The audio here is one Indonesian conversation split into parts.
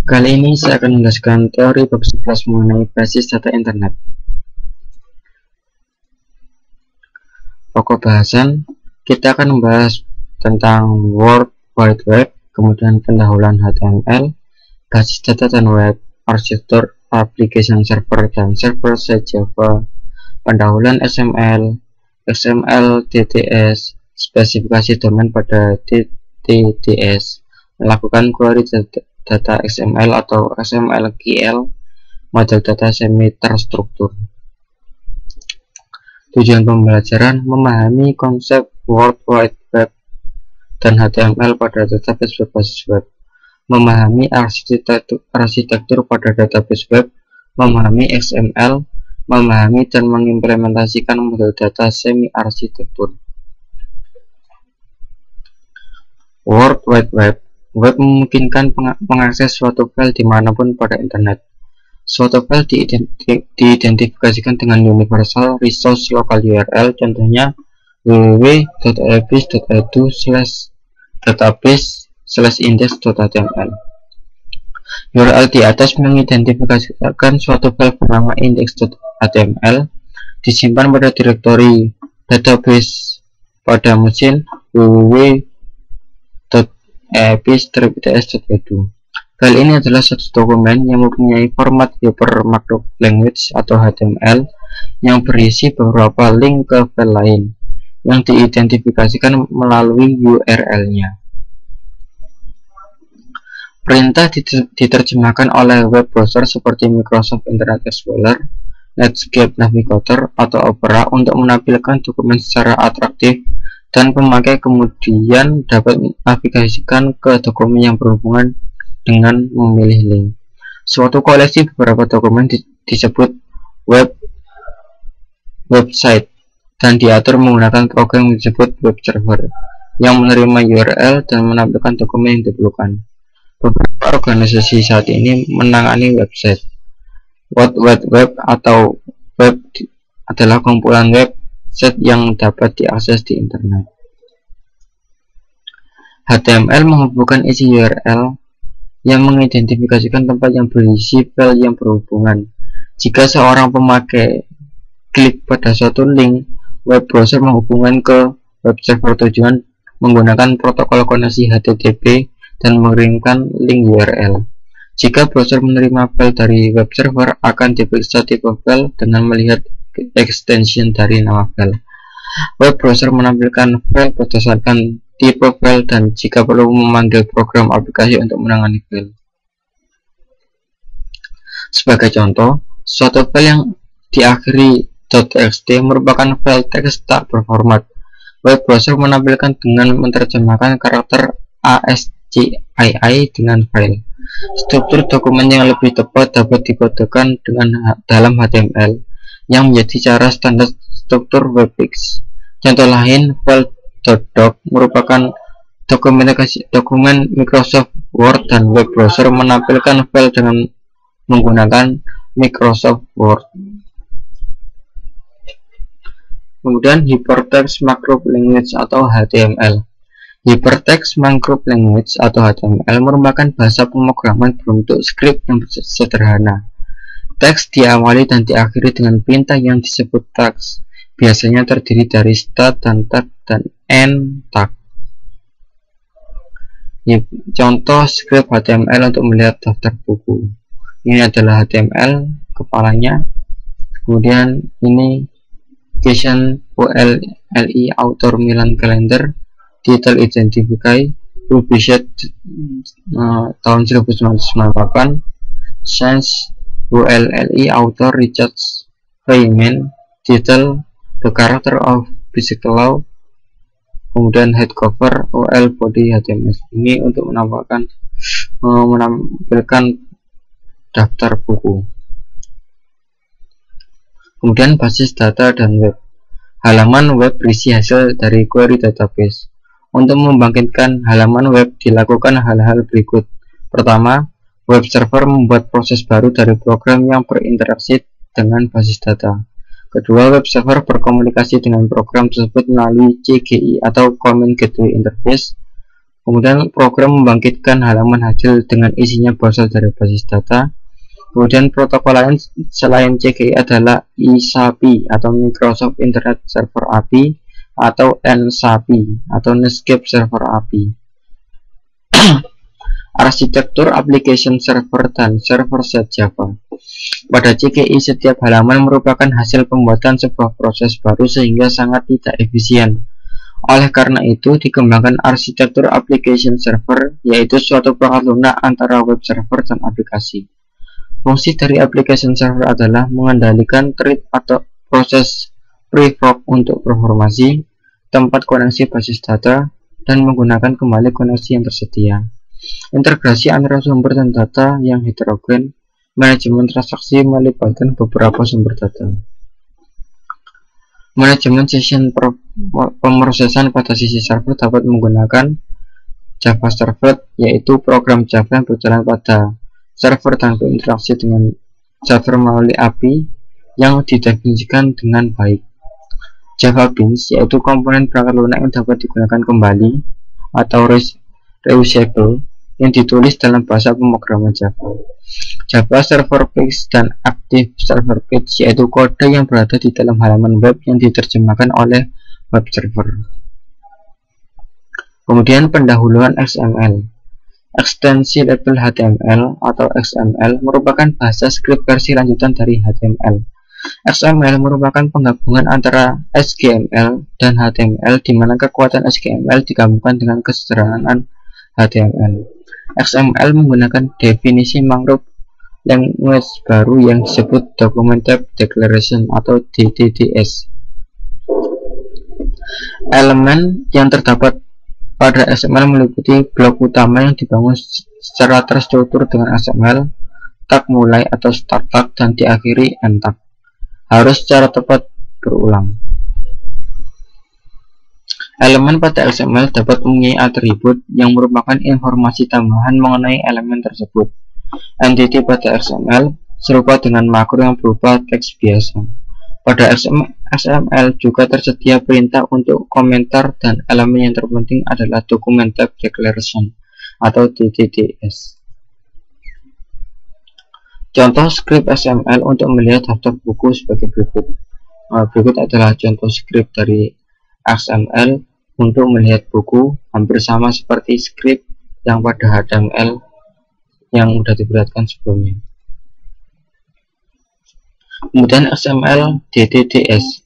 Kali ini saya akan menjelaskan teori bab 11 mengenai basis data internet. Pokok bahasan, kita akan membahas tentang World Wide Web, kemudian pendahuluan HTML, basis data dan web, arsitektur application server dan server-side Java, pendahuluan XML, DTS, spesifikasi domain pada DTS, melakukan query data XML atau XML-QL, model data semi terstruktur. Tujuan pembelajaran memahami konsep World Wide Web dan HTML pada database berbasis web, memahami arsitektur pada database web, memahami XML, memahami dan mengimplementasikan model data semi arsitektur. World Wide Web. Web memungkinkan mengakses suatu file dimanapun pada internet. Suatu file diidentifikasikan dengan Universal Resource Local URL, contohnya www.database/index.html. URL di atas mengidentifikasikan suatu file bernama index.html disimpan pada direktori database pada mesin www.epis-ts.edu. File ini adalah satu dokumen yang mempunyai format hypermacro language atau HTML yang berisi beberapa link ke file lain yang diidentifikasikan melalui URL-nya. Perintah diterjemahkan oleh web browser seperti Microsoft Internet Explorer, Netscape Navigator, atau Opera untuk menampilkan dokumen secara atraktif, dan pemakai kemudian dapat menavigasikan ke dokumen yang berhubungan dengan memilih link. Suatu koleksi beberapa dokumen disebut website dan diatur menggunakan program yang disebut web server yang menerima URL dan menampilkan dokumen yang diperlukan. Beberapa organisasi saat ini menangani website. World Wide Web atau web adalah kumpulan website yang dapat diakses di internet. HTML menghubungkan isi URL yang mengidentifikasikan tempat yang berisi file yang berhubungan. Jika seorang pemakai klik pada suatu link, web browser menghubungkan ke web server tujuan menggunakan protokol koneksi HTTP dan mengirimkan link URL. Jika browser menerima file dari web server, akan diperiksa tipe file dengan melihat extension dari nama file. Web browser menampilkan file berdasarkan tipe file dan jika perlu memanggil program aplikasi untuk menangani file. Sebagai contoh, suatu file yang diakhiri .txt merupakan file teks tak berformat. Web browser menampilkan dengan menerjemahkan karakter ASCII dengan file. Struktur dokumen yang lebih tepat dapat dikodekan dengan dalam HTML yang menjadi cara standar struktur webpage. Contoh lain, file .doc merupakan dokumen Microsoft Word dan web browser menampilkan file dengan menggunakan Microsoft Word. Kemudian Hypertext Markup Language atau HTML. Hypertext Markup Language atau HTML merupakan bahasa pemrograman berbentuk skrip yang sederhana. Teks diawali dan diakhiri dengan perintah yang disebut tags. Biasanya terdiri dari start dan tag dan end tag. Contoh skrip HTML untuk melihat daftar buku. Ini adalah HTML kepalanya. Kemudian ini Caption ULLI Author Milan Calendar, Title Identify, Published tahun 1998, Science ULLI Author Richard Feynman, Title The Character of Physical Law, kemudian head cover UL body HTML. Ini untuk menampilkan daftar buku. Kemudian basis data dan web. Halaman web berisi hasil dari query database. Untuk membangkitkan halaman web dilakukan hal-hal berikut. Pertama, web server membuat proses baru dari program yang berinteraksi dengan basis data. Kedua, web server berkomunikasi dengan program tersebut melalui CGI atau Common Gateway Interface. Kemudian program membangkitkan halaman hasil dengan isinya berasal dari basis data. Kemudian protokol lain selain CGI adalah ISAPI atau Microsoft Internet Server API atau NSAPI atau Netscape Server API. Arsitektur application server dan server-side Java. Pada CGI, setiap halaman merupakan hasil pembuatan sebuah proses baru sehingga sangat tidak efisien. Oleh karena itu, dikembangkan arsitektur application server, yaitu suatu perangkat lunak antara web server dan aplikasi. Fungsi dari application server adalah mengendalikan thread atau proses pre-fork untuk performasi, tempat koneksi basis data, dan menggunakan kembali koneksi yang tersedia. Integrasi antara sumber dan data yang heterogen, manajemen transaksi melibatkan beberapa sumber data. Manajemen session pemrosesan pada sisi server dapat menggunakan Java Servlet, yaitu program Java yang berjalan pada server tanpa interaksi dengan server melalui API yang didefinisikan dengan baik. Java Beans, yaitu komponen perangkat lunak yang dapat digunakan kembali atau reusable yang ditulis dalam bahasa pemrograman Java. Java Server Page dan Active Server Page, yaitu kode yang berada di dalam halaman web yang diterjemahkan oleh web server. Kemudian pendahuluan XML. Ekstensi label HTML atau XML merupakan bahasa script versi lanjutan dari HTML. XML merupakan penggabungan antara SGML dan HTML, di mana kekuatan SGML digabungkan dengan kesederhanaan HTML. XML menggunakan definisi mangrove language baru yang disebut Document Type Declaration atau DTDS. Elemen yang terdapat pada XML meliputi blok utama yang dibangun secara terstruktur dengan XML, tag mulai atau start tag, dan diakhiri end tag. Harus secara tepat berulang. Elemen pada XML dapat mempunyai atribut yang merupakan informasi tambahan mengenai elemen tersebut. Entity pada XML serupa dengan makro yang berupa teks biasa. Pada XML juga tersedia perintah untuk komentar, dan elemen yang terpenting adalah Document Type Declaration atau DTDS. Contoh script XML untuk melihat daftar buku sebagai berikut. Berikut adalah contoh script dari XML untuk melihat buku, hampir sama seperti script yang pada HTML yang sudah diperlihatkan sebelumnya. Kemudian XML DTDS.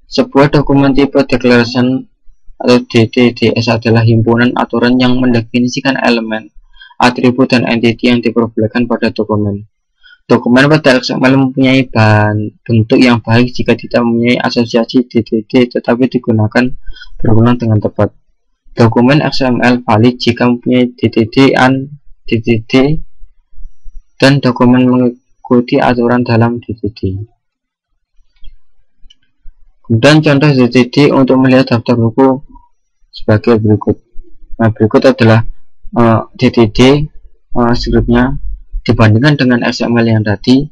Sebuah dokumen tipe declaration atau DTDS adalah himpunan aturan yang mendefinisikan elemen, atribut, dan entity yang diperbolehkan pada dokumen. Dokumen pada XML mempunyai bentuk yang baik jika tidak mempunyai asosiasi DTD tetapi digunakan berulang dengan tepat. Dokumen XML valid jika mempunyai DTD dan dokumen mengikuti aturan dalam DTD. Kemudian contoh DTD untuk melihat daftar buku sebagai berikut. Berikut adalah DTD scriptnya. Dibandingkan dengan XML yang tadi,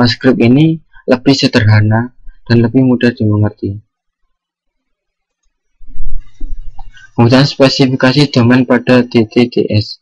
script ini lebih sederhana dan lebih mudah dimengerti. Kemudian spesifikasi domain pada DTDS.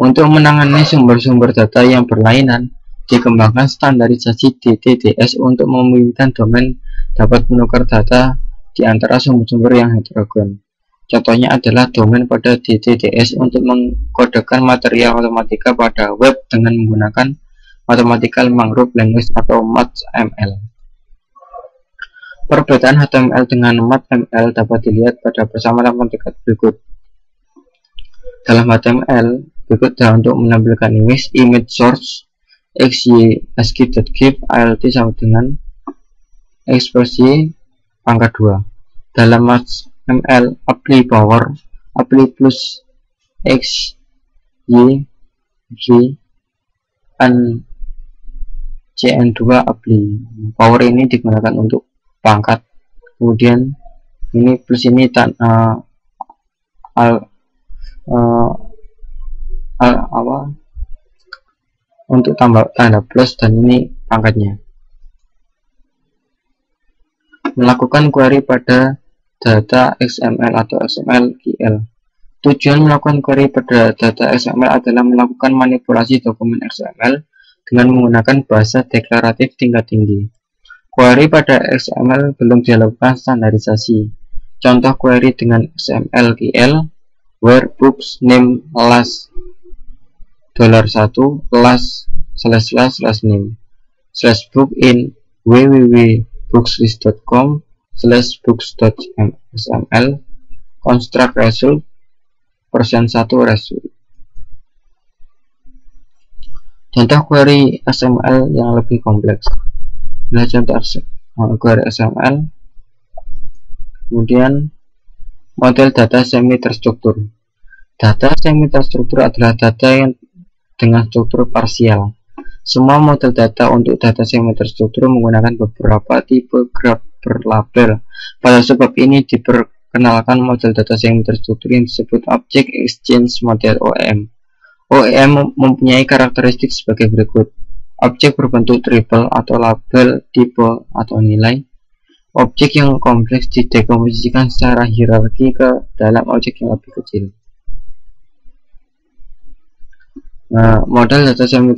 Untuk menangani sumber-sumber data yang berlainan, dikembangkan standarisasi DTDS untuk memungkinkan domain dapat menukar data di antara sumber-sumber yang heterogen. Contohnya adalah domain pada DTDS untuk mengkodekan material matematika pada web dengan menggunakan Mathematical Mangrove Language atau MathML. Perbedaan HTML dengan MathML dapat dilihat pada bersama-sama dekat berikut. Dalam HTML, berikut adalah untuk menampilkan image source xy_ascii.give alt sama dengan ekspresi pangkat 2. Dalam ML apply power apply plus x y g n cn2 apply. Power ini digunakan untuk pangkat, kemudian ini plus ini untuk tambah tanda plus, dan ini pangkatnya. Melakukan query pada data XML atau XML GL. Tujuan melakukan query pada data XML adalah melakukan manipulasi dokumen XML dengan menggunakan bahasa deklaratif tingkat tinggi. Query pada XML belum dilakukan standarisasi. Contoh query dengan XML/KL where books name last $1 last //name /book in www.bookslist.com /books.xml construct result %1 result. Contoh query XML yang lebih kompleks. Nah, contoh query XML. Kemudian model data semi terstruktur. Data semi terstruktur adalah data yang dengan struktur parsial. Semua model data untuk data semi terstruktur menggunakan beberapa tipe graf berlabel. Pada sebab ini diperkenalkan model data semi terstruktur yang disebut Object Exchange Model (OEM). OEM mempunyai karakteristik sebagai berikut. Objek berbentuk triple atau label, tipe, atau nilai. Objek yang kompleks didekomposisikan secara hierarki ke dalam objek yang lebih kecil. Model data semi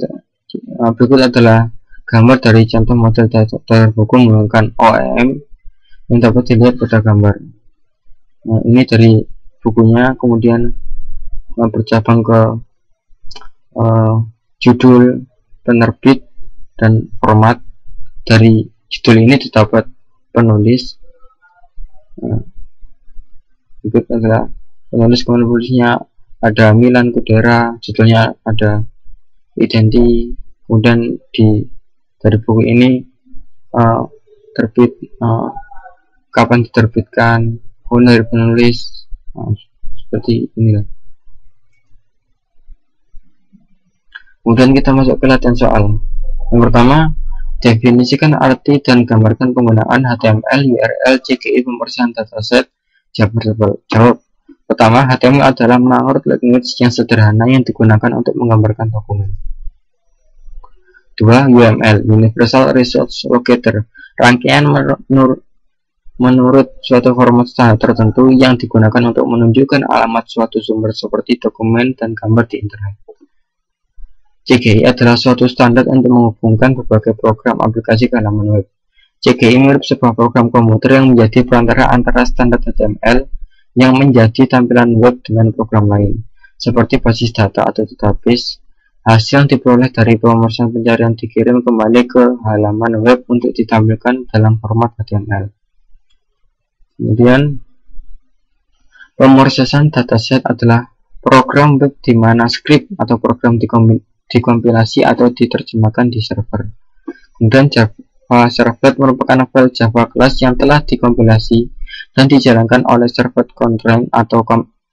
berikut adalah gambar dari contoh model data terbuku menggunakan OEM yang dapat dilihat pada gambar. Ini dari bukunya, kemudian bercabang ke judul, penerbit, dan format. Dari judul ini terdapat penulis. Berikut adalah penulis, kemudian penulisnya ada Milan Kundera, judulnya ada Identi. Kemudian dari buku ini terbit, kapan diterbitkan, kemudian dari penulis, seperti inilah. Kemudian kita masuk ke latihan soal. Yang pertama, definisikan arti dan gambarkan penggunaan HTML, URL, CGI, pemrosesan dataset, jawab. Pertama, HTML adalah Mangrove Language yang sederhana yang digunakan untuk menggambarkan dokumen. 2. UML, Universal Resource Locator, rangkaian menurut suatu format standar tertentu yang digunakan untuk menunjukkan alamat suatu sumber seperti dokumen dan gambar di internet. CGI adalah suatu standar untuk menghubungkan berbagai program aplikasi ke halaman web. CGI mirip sebuah program komputer yang menjadi perantara antara standar HTML yang menjadi tampilan web dengan program lain, seperti basis data atau database. Hasil yang diperoleh dari pemrosesan pencarian dikirim kembali ke halaman web untuk ditampilkan dalam format HTML. Kemudian, pemrosesan dataset adalah program web di mana skrip atau program dikompilasi atau diterjemahkan di server. Kemudian Java Servlet merupakan file Java class yang telah dikompilasi dan dijalankan oleh servlet constraint atau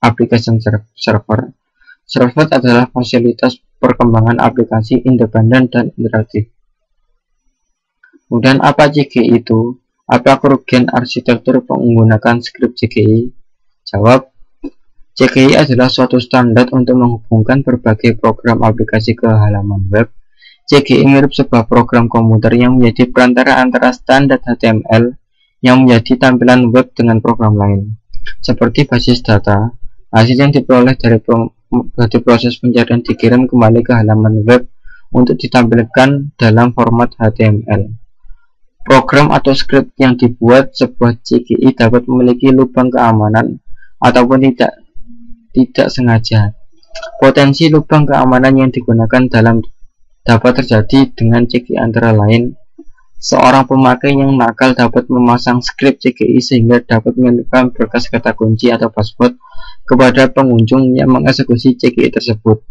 application server. Servlet adalah fasilitas perkembangan aplikasi independen dan interaktif. Kemudian apa CGI itu? Apa kerugian arsitektur menggunakan skrip CGI? Jawab, CGI adalah suatu standar untuk menghubungkan berbagai program aplikasi ke halaman web. CGI mirip sebuah program komputer yang menjadi perantara antara standar HTML yang menjadi tampilan web dengan program lain, seperti basis data. Hasil yang diperoleh dari proses pencarian dikirim kembali ke halaman web untuk ditampilkan dalam format HTML. Program atau skrip yang dibuat sebuah CGI dapat memiliki lubang keamanan ataupun tidak sengaja. Potensi lubang keamanan yang digunakan dapat terjadi dengan CGI antara lain. Seorang pemakai yang nakal dapat memasang skrip CGI sehingga dapat mengirimkan berkas kata kunci atau password kepada pengunjung yang mengeksekusi CGI tersebut.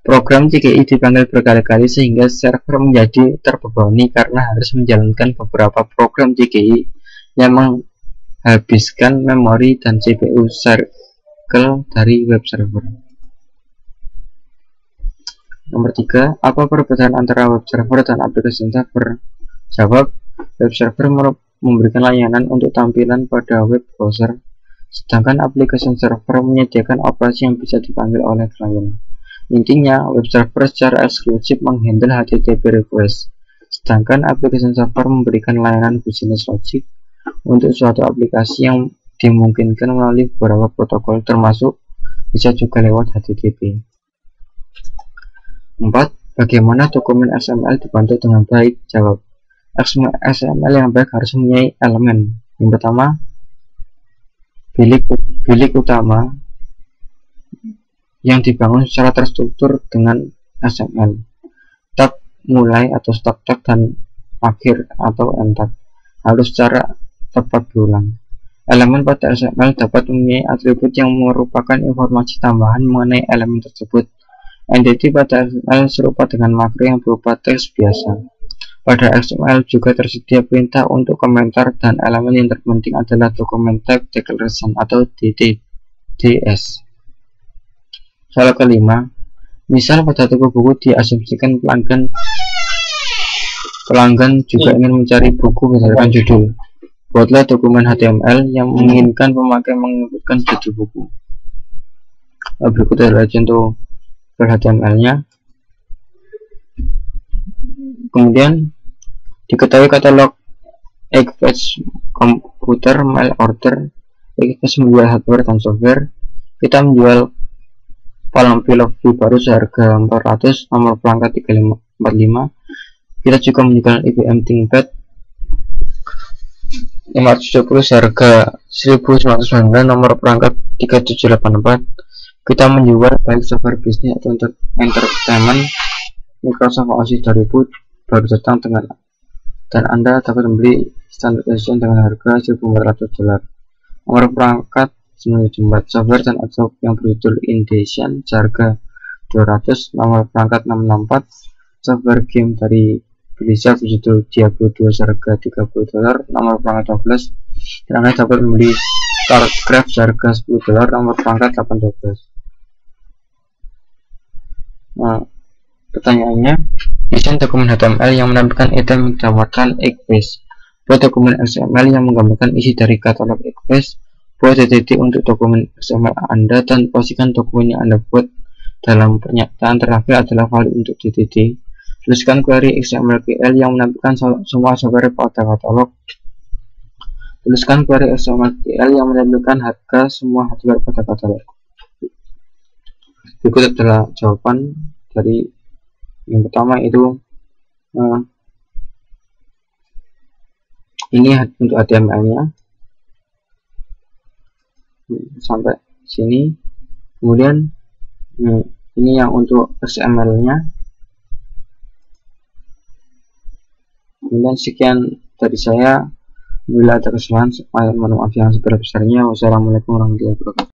Program CGI dipanggil berkali-kali sehingga server menjadi terbebani karena harus menjalankan beberapa program CGI yang menghabiskan memori dan CPU dari web server. Nomor 3, apa perbedaan antara web server dan application server? Jawab, web server memberikan layanan untuk tampilan pada web browser, sedangkan application server menyediakan operasi yang bisa dipanggil oleh klien. Intinya, web server secara eksklusif menghandle HTTP request, sedangkan application server memberikan layanan business logic untuk suatu aplikasi yang dimungkinkan melalui beberapa protokol termasuk bisa juga lewat HTTP. 4. Bagaimana dokumen XML dibantu dengan baik? Jawab. XML yang baik harus mempunyai elemen. Yang pertama, bilik utama yang dibangun secara terstruktur dengan XML, tab mulai atau start tag dan akhir atau end tag harus secara tepat berulang. Elemen pada XML dapat mempunyai atribut yang merupakan informasi tambahan mengenai elemen tersebut. Entity pada XML serupa dengan makro yang berupa teks biasa. Pada XML juga tersedia perintah untuk komentar, dan elemen yang terpenting adalah document type declaration atau DTDS. Soal kelima, misal pada toko buku diasumsikan pelanggan juga ingin mencari buku berdasarkan judul. Buatlah dokumen HTML yang menginginkan pemakai menyebutkan judul buku. Berikut adalah contoh HTML-nya. Kemudian diketahui katalog Eggpage komputer, mail order. Eggpage menjual hardware dan software. Kita menjual palang filosofi baru seharga 400, nomor perangkat 3545. Kita juga menjual IBM ThinkPad 570 seharga 1999, nomor perangkat 3784. Kita menjual baik software bisnis atau entertainment. Microsoft Office 2000 baru datang dan Anda dapat membeli standard edition dengan harga $1.400. Nomor perangkat 974, software dan atau yang berjudul Indecision seharga 200, nomor perangkat 664. Software game dari Blizzard berjudul Diablo 2 seharga $30, nomor perangkat 12. Dan Anda dapat membeli StarCraft seharga $10, nomor perangkat 812. Nah, pertanyaannya, desain dokumen HTML yang menampilkan item yang ditawarkan Eggpage. Buat dokumen XML yang menggambarkan isi dari katalog Eggpage. Buat DTD untuk dokumen XML Anda dan posisikan dokumen yang Anda buat. Dalam pernyataan terakhir adalah valid untuk DTD. Tuliskan query XML/PL yang menampilkan semua software pada katalog. Tuliskan query XML/PL yang menampilkan harga semua hardware pada katalog. Berikut adalah jawaban dari yang pertama itu ini untuk HTML-nya sampai sini. Kemudian ini yang untuk XML-nya. Kemudian sekian dari saya. Bila ada kesalahan, mohon maaf yang sebesar-besarnya. Wassalamualaikum warahmatullahi wabarakatuh.